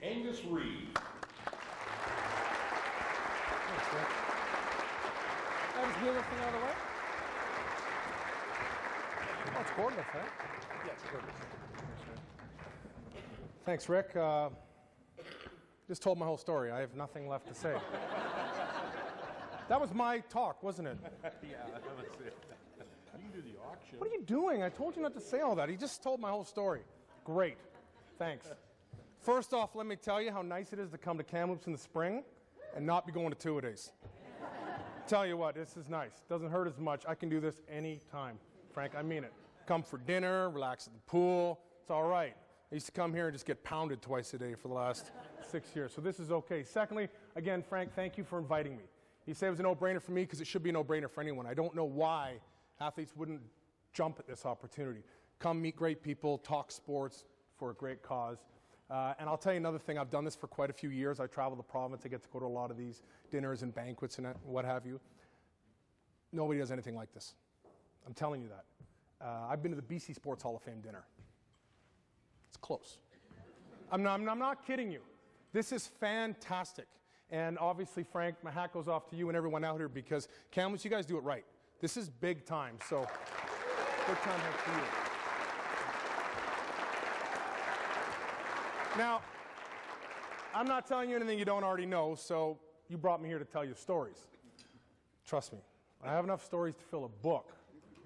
Angus Reid. Thanks, Rick. Can I just move everything out of the way? Oh, it's cordless, right? Yes, cordless. Thanks, Rick. Just told my whole story. I have nothing left to say. That was my talk, wasn't it? Yeah, that was it. You can do the auction. What are you doing? I told you not to say all that. He just told my whole story. Great. Thanks. First off, let me tell you how nice it is to come to Kamloops in the spring and not be going to two-a-days. Tell you what, this is nice. Doesn't hurt as much. I can do this any time. Frank, I mean it. Come for dinner, relax at the pool. It's all right. I used to come here and just get pounded twice a day for the last 6 years. So this is okay. Secondly, again, Frank, thank you for inviting me. You say it was a no-brainer for me because it should be a no-brainer for anyone. I don't know why athletes wouldn't jump at this opportunity. Come meet great people, talk sports for a great cause. And I'll tell you another thing. I've done this for quite a few years. I travel the province. I get to go to a lot of these dinners and banquets and what have you. Nobody does anything like this. I'm telling you that. I've been to the BC Sports Hall of Fame dinner. It's close. I'm not kidding you. This is fantastic. And obviously, Frank, my hat goes off to you and everyone out here because Kamloops, you guys do it right. This is big time. So, big time for you. Now, I'm not telling you anything you don't already know, so you brought me here to tell you stories. Trust me, I have enough stories to fill a book,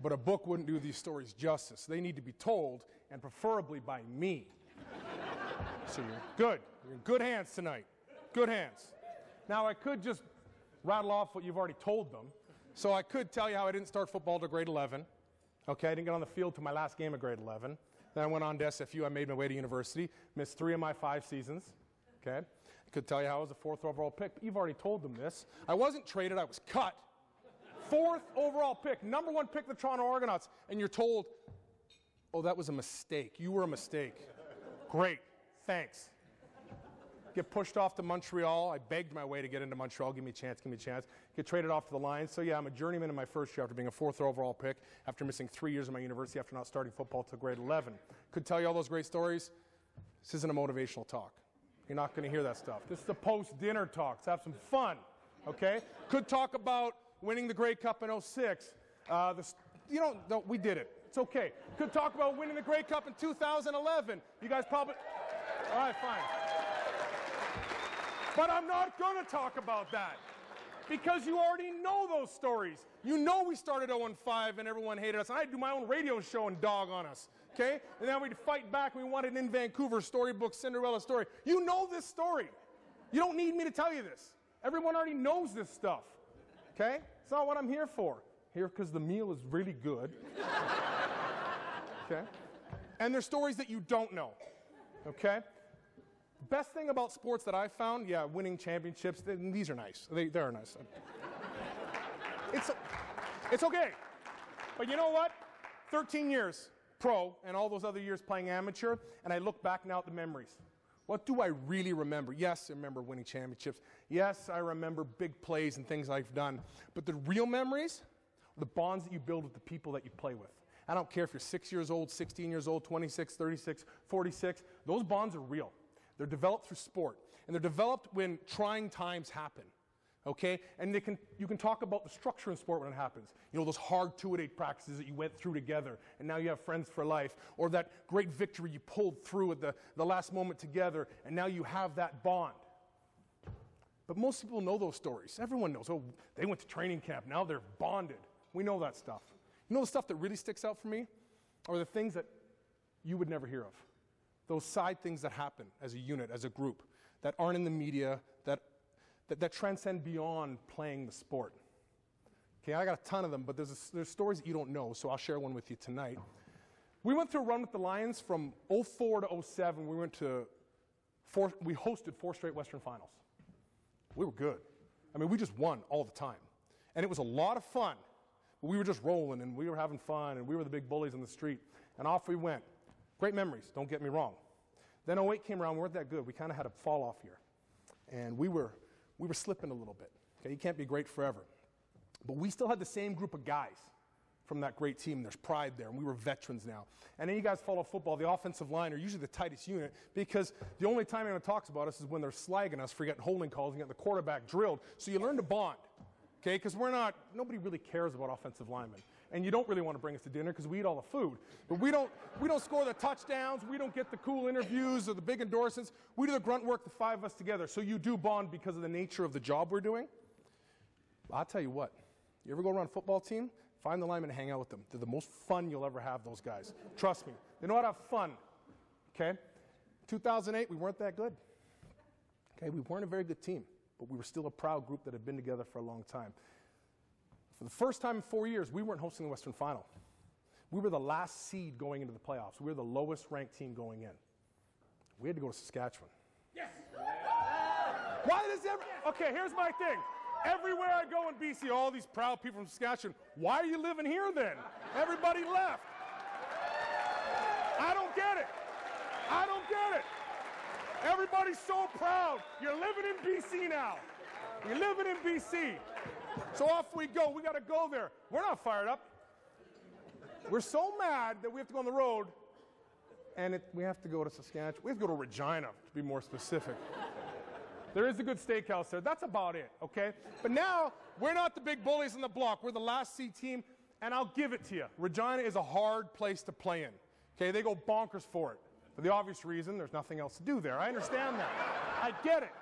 but a book wouldn't do these stories justice. They need to be told, and preferably by me. So you're good. You're in good hands tonight. Good hands. Now, I could just rattle off what you've already told them. So I could tell you how I didn't start football till grade 11. Okay, I didn't get on the field till my last game of grade 11. Then I went on to SFU. I made my way to university. Missed 3 of my 5 seasons. Okay, I could tell you how I was a 4th overall pick. But you've already told them this. I wasn't traded. I was cut. 4th overall pick. Number 1 pick, the Toronto Argonauts. And you're told, oh, that was a mistake. You were a mistake. Great. Thanks. Get pushed off to Montreal. I begged my way to get into Montreal. Give me a chance, give me a chance. Get traded off to the Lions. So yeah, I'm a journeyman in my first year after being a 4th overall pick, after missing 3 years of my university, after not starting football till grade 11. Could tell you all those great stories. This isn't a motivational talk. You're not going to hear that stuff. This is the post-dinner talk. Let's have some fun, okay? Could talk about winning the Grey Cup in 06. No, we did it. It's okay. Could talk about winning the Grey Cup in 2011. You guys probably... All right, fine. But I'm not going to talk about that because you already know those stories. You know we started 0-5 and everyone hated us. I'd do my own radio show and dog on us, okay? And then we'd fight back. We wanted in Vancouver, storybook, Cinderella story. You know this story. You don't need me to tell you this. Everyone already knows this stuff, okay? It's not what I'm here for. Here because the meal is really good, okay? And there's stories that you don't know, okay? Best thing about sports that I found, yeah, winning championships, these are nice. They're nice. It's okay. But you know what? 13 years pro and all those other years playing amateur, and I look back now at the memories. What do I really remember? Yes, I remember winning championships. Yes, I remember big plays and things I've done. But the real memories are the bonds that you build with the people that you play with. I don't care if you're 6 years old, 16 years old, 26, 36, 46. Those bonds are real. They're developed through sport, and they're developed when trying times happen, okay? And you can talk about the structure in sport when it happens. You know, those hard two-a-day practices that you went through together, and now you have friends for life, or that great victory you pulled through at the last moment together, and now you have that bond. But most people know those stories. Everyone knows, oh, they went to training camp, now they're bonded. We know that stuff. You know the stuff that really sticks out for me are the things that you would never hear of. Those side things that happen as a unit, as a group, that aren't in the media, that transcend beyond playing the sport. Okay, I got a ton of them, but there's stories that you don't know, so I'll share one with you tonight. We went through a run with the Lions from 04 to 07. We hosted 4 straight Western Finals. We were good. I mean, we just won all the time. And it was a lot of fun. We were just rolling, and we were having fun, and we were the big bullies on the street. And off we went. Great memories, don't get me wrong. Then 08 came around, we weren't that good. We kind of had a fall off here. And we were slipping a little bit. Okay, you can't be great forever. But we still had the same group of guys. from that great team. There's pride there, and we were veterans now. And then you guys follow football. The offensive line are usually the tightest unit because the only time anyone talks about us is when they're slagging us for getting holding calls and getting the quarterback drilled. So you learn to bond, okay? Because nobody really cares about offensive linemen. And you don't really want to bring us to dinner because we eat all the food. But we don't score the touchdowns. We don't get the cool interviews or the big endorsements. We do the grunt work, the five of us together. So you do bond because of the nature of the job we're doing. I'll tell you what. You ever go around a football team? Find the linemen and hang out with them. They're the most fun you'll ever have, those guys. Trust me. They know how to have fun. Okay? 2008, we weren't that good. Okay? We weren't a very good team. But we were still a proud group that had been together for a long time. For the first time in 4 years, we weren't hosting the Western Final. We were the last seed going into the playoffs. We were the lowest ranked team going in. We had to go to Saskatchewan. Yes! Why does okay, here's my thing. Everywhere I go in BC, all these proud people from Saskatchewan, why are you living here then? Everybody left. I don't get it. I don't get it. Everybody's so proud. You're living in BC now. You're living in BC. So off we go. We got to go there. We're not fired up. We're so mad that we have to go on the road, and we have to go to Saskatchewan. We have to go to Regina, to be more specific. There is a good steakhouse there. That's about it, okay? But now, we're not the big bullies on the block. We're the last seed team, and I'll give it to you. Regina is a hard place to play in, okay? They go bonkers for it. For the obvious reason, there's nothing else to do there. I understand that. I get it.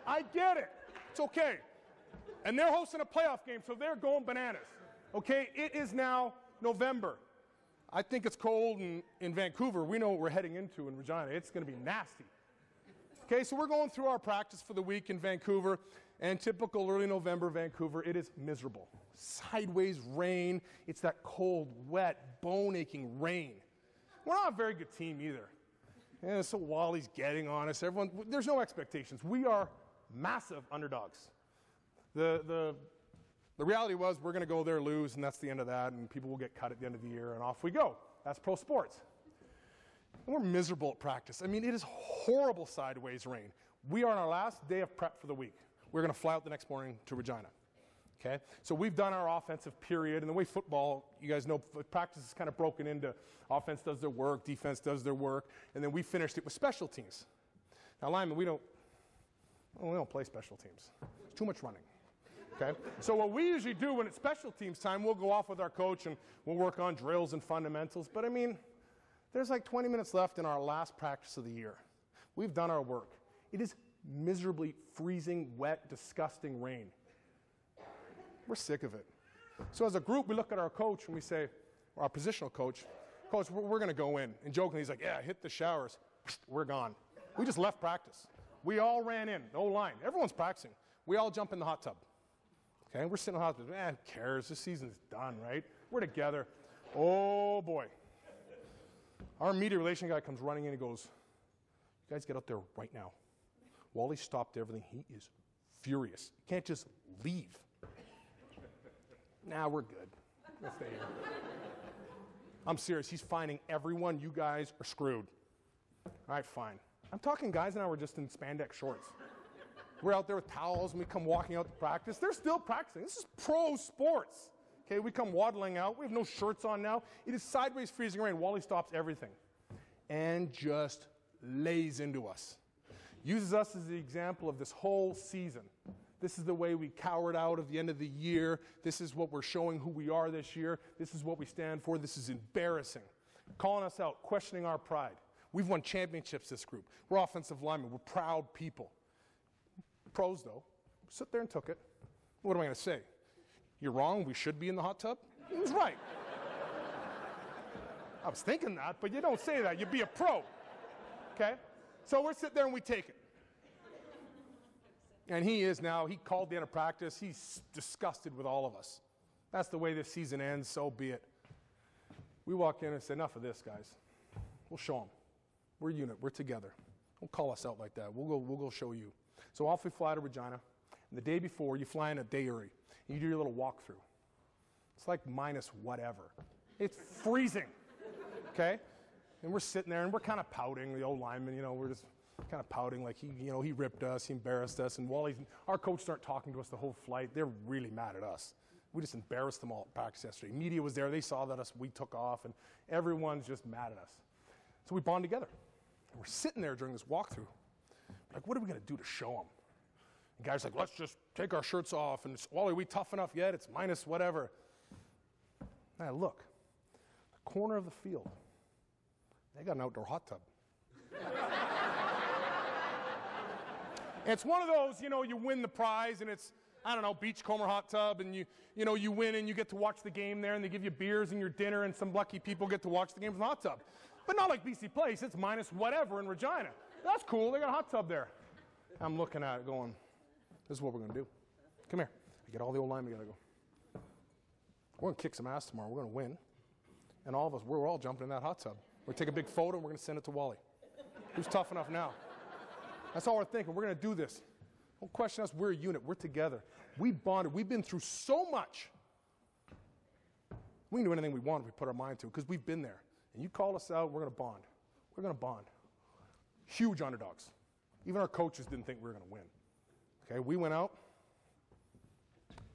I get it. It's okay. And they're hosting a playoff game, so they're going bananas, okay? It is now November. I think it's cold in Vancouver. We know what we're heading into in Regina. It's going to be nasty. Okay, so we're going through our practice for the week in Vancouver, and typical early November Vancouver, it is miserable. Sideways rain. It's that cold, wet, bone-aching rain. We're not a very good team either. And so Wally's getting on us. There's no expectations. We are massive underdogs. The reality was we're going to go there, lose, and that's the end of that, and people will get cut at the end of the year, and off we go. That's pro sports. And we're miserable at practice. I mean, it is horrible sideways rain. We are on our last day of prep for the week. We're going to fly out the next morning to Regina. Okay? So we've done our offensive period, and the way football, you guys know, practice is kind of broken into offense does their work, defense does their work, and then we finished it with special teams. Now, linemen, we don't play special teams. It's too much running. Okay? So what we usually do when it's special teams time, we'll go off with our coach and we'll work on drills and fundamentals. But I mean, there's like 20 minutes left in our last practice of the year. We've done our work. It is miserably freezing, wet, disgusting rain. We're sick of it. So as a group, we look at our coach and we say, our positional coach, Coach, we're going to go in. And jokingly, he's like, yeah, hit the showers. We're gone. We just left practice. We all ran in, no line. Everyone's practicing. We all jump in the hot tub. Okay, we're sitting in the hot tub. Who cares? This season's done, right? We're together. Oh, boy. Our media relation guy comes running in and goes, you guys get out there right now. Wally stopped everything. He is furious. You can't just leave. Nah, we're good. Let's stay here. I'm serious. He's finding everyone. You guys are screwed. All right, fine. I'm talking guys now were just in spandex shorts. We're out there with towels, and we come walking out to practice. They're still practicing. This is pro sports. Okay, we come waddling out. We have no shirts on now. It is sideways freezing rain. Wally stops everything and just lays into us. Uses us as the example of this whole season. This is the way we cowered out at the end of the year. This is what we're showing who we are this year. This is what we stand for. This is embarrassing. Calling us out, questioning our pride. We've won championships, this group. We're offensive linemen. We're proud people. Pros, though, sit there and took it. What am I going to say? You're wrong. We should be in the hot tub? He was right. I was thinking that, but you don't say that. You be a pro. Okay? So we're sitting there and we take it. And he called the end of practice. He's disgusted with all of us. That's the way this season ends, so be it. We walk in and say, enough of this, guys. We'll show them. We're a unit. We're together. Don't call us out like that. We'll go show you. So off we fly to Regina. And the day before, you fly in a day early. And you do your little walkthrough. It's like minus whatever. It's freezing. Okay? And we're sitting there, and we're kind of pouting, the old lineman, we're just kind of pouting like he ripped us, he embarrassed us, and our coach started talking to us the whole flight. They're really mad at us. We just embarrassed them all at practice yesterday. Media was there. They saw that we took off, and everyone's just mad at us. So we bond together. And we're sitting there during this walkthrough. Like, what are we going to do to show them? The guy's like, let's just take our shirts off. And Wally, are we tough enough yet? It's minus whatever. And I look. The corner of the field. They got an outdoor hot tub. And it's one of those, you win the prize, and it's, I don't know, beachcomber hot tub, and you win, and you get to watch the game there, and they give you beers and your dinner, and some lucky people get to watch the game from the hot tub. But not like BC Place. It's minus whatever in Regina. That's cool. They got a hot tub there. I'm looking at it going, this is what we're going to do. Come here. I get all the old linemen together. I go, we're going to kick some ass tomorrow. We're going to win. And all of us, we're all jumping in that hot tub. We're going to take a big photo, and we're going to send it to Wally. Who's tough enough now? That's all we're thinking. We're going to do this. Don't question us. We're a unit. We're together. We bonded. We've been through so much. We can do anything we want if we put our mind to it, because we've been there. And you call us out, we're going to bond. We're going to bond. Huge underdogs. Even our coaches didn't think we were going to win. Okay, we went out.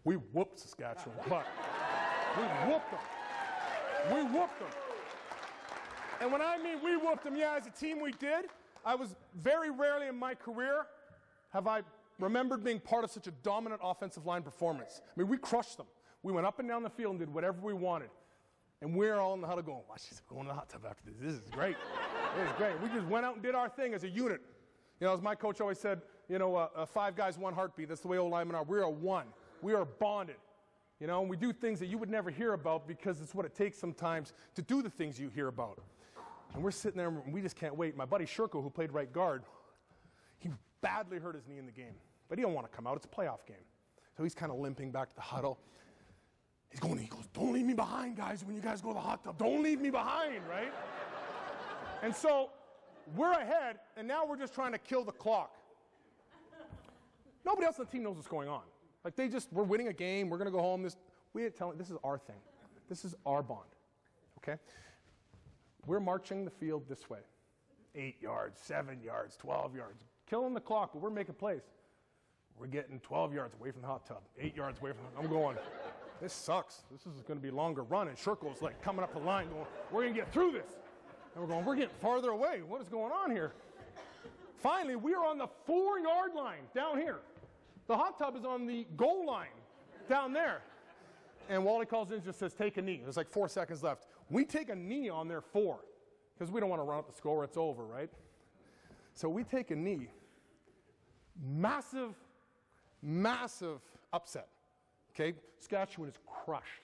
We whooped Saskatchewan, but we whooped them. We whooped them. And when I mean we whooped them, yeah, as a team we did. I was very rarely in my career have I remembered being part of such a dominant offensive line performance. I mean, we crushed them. We went up and down the field and did whatever we wanted. And we're all in the huddle going, watch this, we're going to the hot tub after this. This is great. This is great. We just went out and did our thing as a unit. As my coach always said, 5 guys, 1 heartbeat. That's the way old linemen are. We are one. We are bonded. And we do things that you would never hear about because it's what it takes sometimes to do the things you hear about. And we're sitting there and we just can't wait. My buddy Sherko, who played right guard, he badly hurt his knee in the game. But he don't want to come out. It's a playoff game. So he's kind of limping back to the huddle. He goes, don't leave me behind, guys, when you guys go to the hot tub. Don't leave me behind, right? And so we're ahead, and now we're just trying to kill the clock. Nobody else on the team knows what's going on. Like, we're winning a game. We're going to go home. This is our thing. This is our bond, okay? We're marching the field this way. 8 yards, 7 yards, 12 yards. Killing the clock, but we're making plays. We're getting 12 yards away from the hot tub, 8 yards away from the I'm going, this sucks. This is going to be a longer run. And Sherko's like coming up the line going, we're going to get through this. And we're going, we're getting farther away. What is going on here? Finally, we are on the 4-yard line down here. The hot tub is on the goal line down there. And Wally calls in and just says, take a knee. There's like 4 seconds left. We take a knee on their 4 because we don't want to run up the score. It's over, right? So we take a knee. Massive, massive upset. Okay? Saskatchewan is crushed.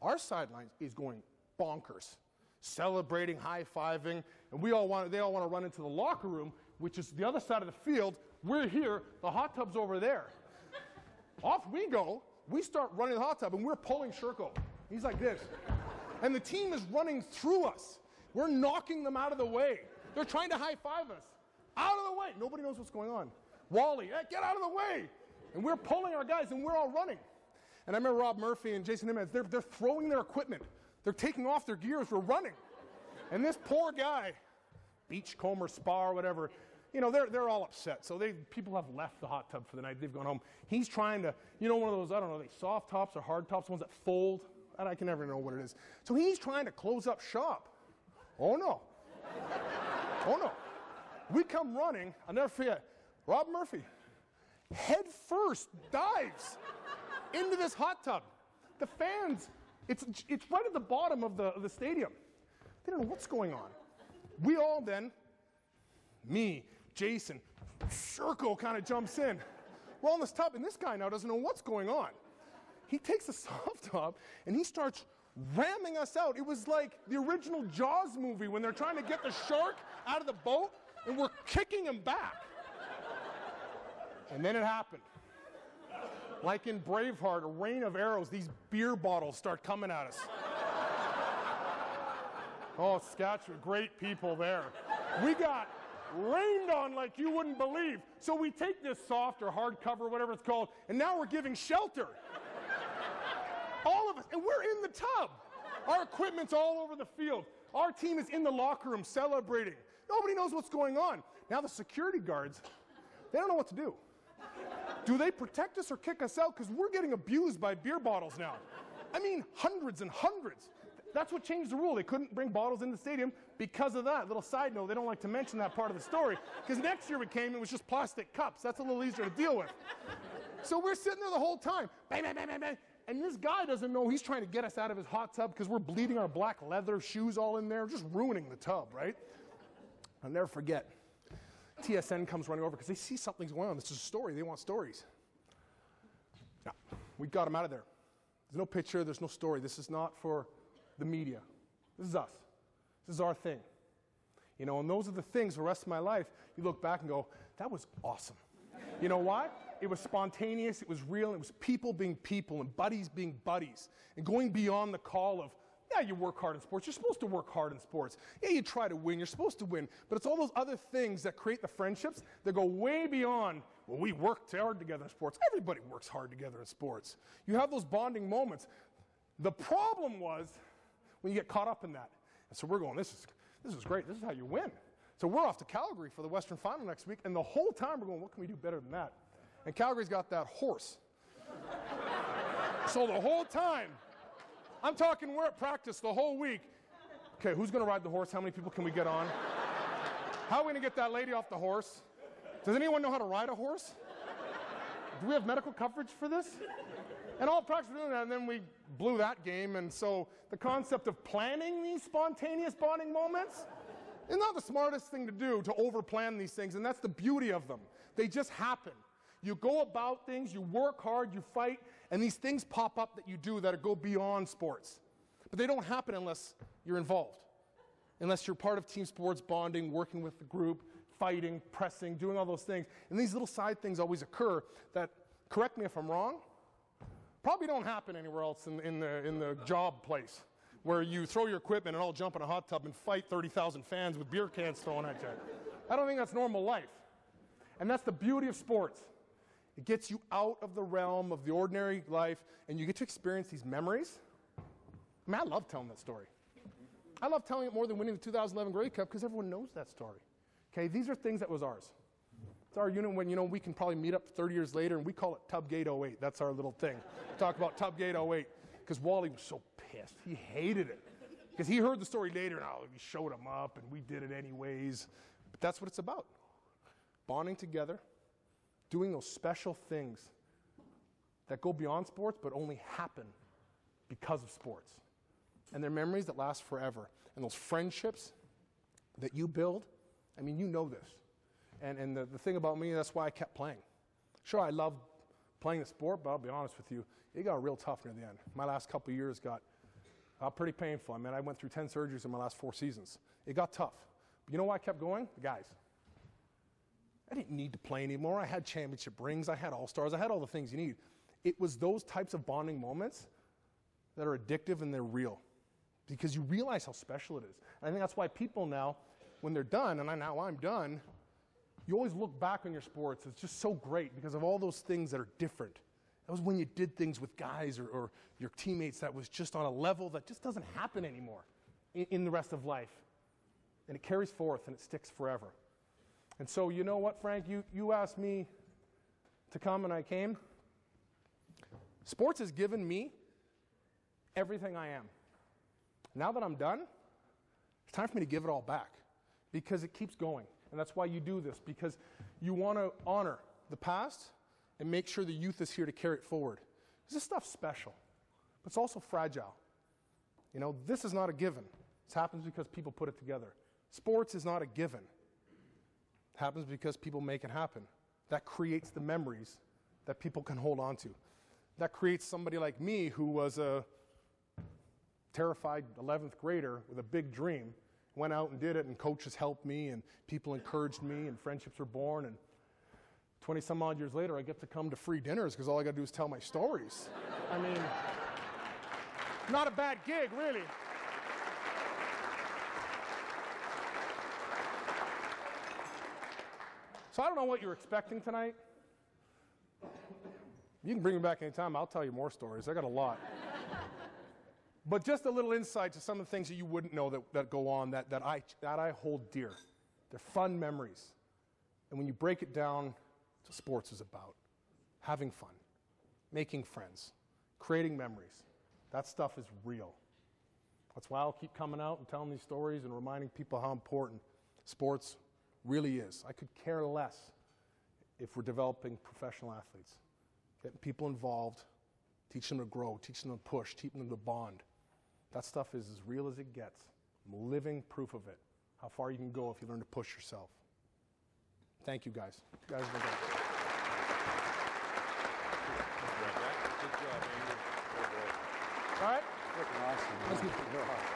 Our sideline is going bonkers, celebrating, high-fiving, and they all want to run into the locker room, which is the other side of the field. We're here. The hot tub's over there. Off we go. We start running the hot tub, and we're pulling Sherko. He's like this. And the team is running through us. We're knocking them out of the way. They're trying to high-five us. Out of the way. Nobody knows what's going on. Wally, hey, get out of the way. And we're pulling our guys, and we're all running. And I remember Rob Murphy and Jason Nimitz, they're throwing their equipment. They're taking off their gear as we're running. And this poor guy, beachcomber, spa, or whatever, they're all upset. So people have left the hot tub for the night. They've gone home. He's trying to, one of those, I don't know, are they soft tops or hard tops, ones that fold? I can never know what it is. So he's trying to close up shop. Oh, no. Oh, no. We come running. I'll never forget. Rob Murphy, head first, dives into this hot tub. The fans, it's right at the bottom of the stadium. They don't know what's going on. We all then, me, Jason, Sherko kind of jumps in. We're all in this tub, and this guy now doesn't know what's going on. He takes a soft top, and he starts ramming us out. It was like the original Jaws movie when they're trying to get the shark out of the boat, and we're kicking him back. And then it happened. Like in Braveheart, a rain of arrows, these beer bottles start coming at us. Oh, Saskatchewan, great people there. We got rained on like you wouldn't believe. So we take this soft or hard cover, whatever it's called, and now we're giving shelter. All of us, and we're in the tub. Our equipment's all over the field. Our team is in the locker room celebrating. Nobody knows what's going on. Now the security guards, they don't know what to do. Do they protect us or kick us out? Because we're getting abused by beer bottles now. I mean, hundreds and hundreds. That's what changed the rule. They couldn't bring bottles in the stadium because of that. Little side note, they don't like to mention that part of the story, because next year it was just plastic cups. That's a little easier to deal with. So we're sitting there the whole time, bang, bang, bang, bang, bang. And this guy doesn't know he's trying to get us out of his hot tub because we're bleeding our black leather shoes all in there, just ruining the tub, right? I'll never forget. TSN comes running over because they see something's going on. This is a story. They want stories. Now, we got him out of there. There's no picture. There's no story. This is not for the media. This is us. This is our thing. You know, and those are the things the rest of my life, you look back and go, that was awesome. You know why? It was spontaneous, it was real, it was people being people and buddies being buddies and going beyond the call of, yeah, you work hard in sports. You're supposed to work hard in sports. Yeah, you try to win. You're supposed to win. But it's all those other things that create the friendships that go way beyond, well, we worked hard together in sports. Everybody works hard together in sports. You have those bonding moments. The problem was when you get caught up in that. And so we're going, this is great. This is how you win. So we're off to Calgary for the Western Final next week, and the whole time we're going, what can we do better than that? And Calgary's got that horse. So the whole time, I'm talking, we're at practice the whole week. Okay, who's going to ride the horse? How many people can we get on? How are we going to get that lady off the horse? Does anyone know how to ride a horse? Do we have medical coverage for this? And all practice doing that, and then we blew that game. And so the concept of planning these spontaneous bonding moments is not the smartest thing to do, to overplan these things, and that's the beauty of them. They just happen. You go about things, you work hard, you fight, and these things pop up that you do that go beyond sports. But they don't happen unless you're involved, unless you're part of team sports, bonding, working with the group, fighting, pressing, doing all those things. And these little side things always occur that, correct me if I'm wrong, probably don't happen anywhere else in the job place, where you throw your equipment and all jump in a hot tub and fight 30,000 fans with beer cans thrown at you. I don't think that's normal life. And that's the beauty of sports. It gets you out of the realm of the ordinary life, and you get to experience these memories. I mean, I love telling that story. I love telling it more than winning the 2011 Grey Cup because everyone knows that story. Okay, these are things that was ours. It's our unit when, you know, we can probably meet up 30 years later, and we call it Tubgate 08. That's our little thing. Talk about Tubgate 08. Because Wally was so pissed. He hated it. Because he heard the story later, and we showed him up, and we did it anyways. But that's what it's about. Bonding together, doing those special things that go beyond sports, but only happen because of sports. And they're memories that last forever. And those friendships that you build, I mean, you know this. And the thing about me, that's why I kept playing. Sure, I loved playing the sport, but I'll be honest with you, it got real tough near the end. My last couple of years got pretty painful. I mean, I went through 10 surgeries in my last 4 seasons. It got tough. But you know why I kept going? The guys. I didn't need to play anymore. I had championship rings. I had all-stars. I had all the things you need. It was those types of bonding moments that are addictive and they're real because you realize how special it is. And I think that's why people now, when they're done, and now I'm done, you always look back on your sports. It's just so great because of all those things that are different. That was when you did things with guys or your teammates that was just on a level that just doesn't happen anymore in the rest of life. And it carries forth and it sticks forever. And so you know what, Frank? You asked me to come and I came. Sports has given me everything I am. Now that I'm done, it's time for me to give it all back because it keeps going. And that's why you do this, because you want to honor the past and make sure the youth is here to carry it forward. This stuff's special, but it's also fragile. You know, this is not a given. This happens because people put it together. Sports is not a given. It happens because people make it happen. That creates the memories that people can hold on to. That creates somebody like me who was a terrified 11th grader with a big dream, went out and did it, and coaches helped me, and people encouraged me, and friendships were born, and 20 some odd years later, I get to come to free dinners because all I got to do is tell my stories. I mean, not a bad gig, really. So I don't know what you're expecting tonight. You can bring me back anytime. I'll tell you more stories. I got a lot. But just a little insight to some of the things that you wouldn't know that go on that I hold dear. They're fun memories. And when you break it down, that's what sports is about. Having fun, making friends, creating memories, That stuff is real. That's why I'll keep coming out and telling these stories and reminding people how important sports really is. I could care less if we're developing professional athletes, getting people involved, teaching them to grow, teaching them to push, teaching them to bond. That stuff is as real as it gets. I'm living proof of it, how far you can go if you learn to push yourself. Thank you, guys. You guys have been great. Good job, Angus. All right? Freaking awesome. Let's get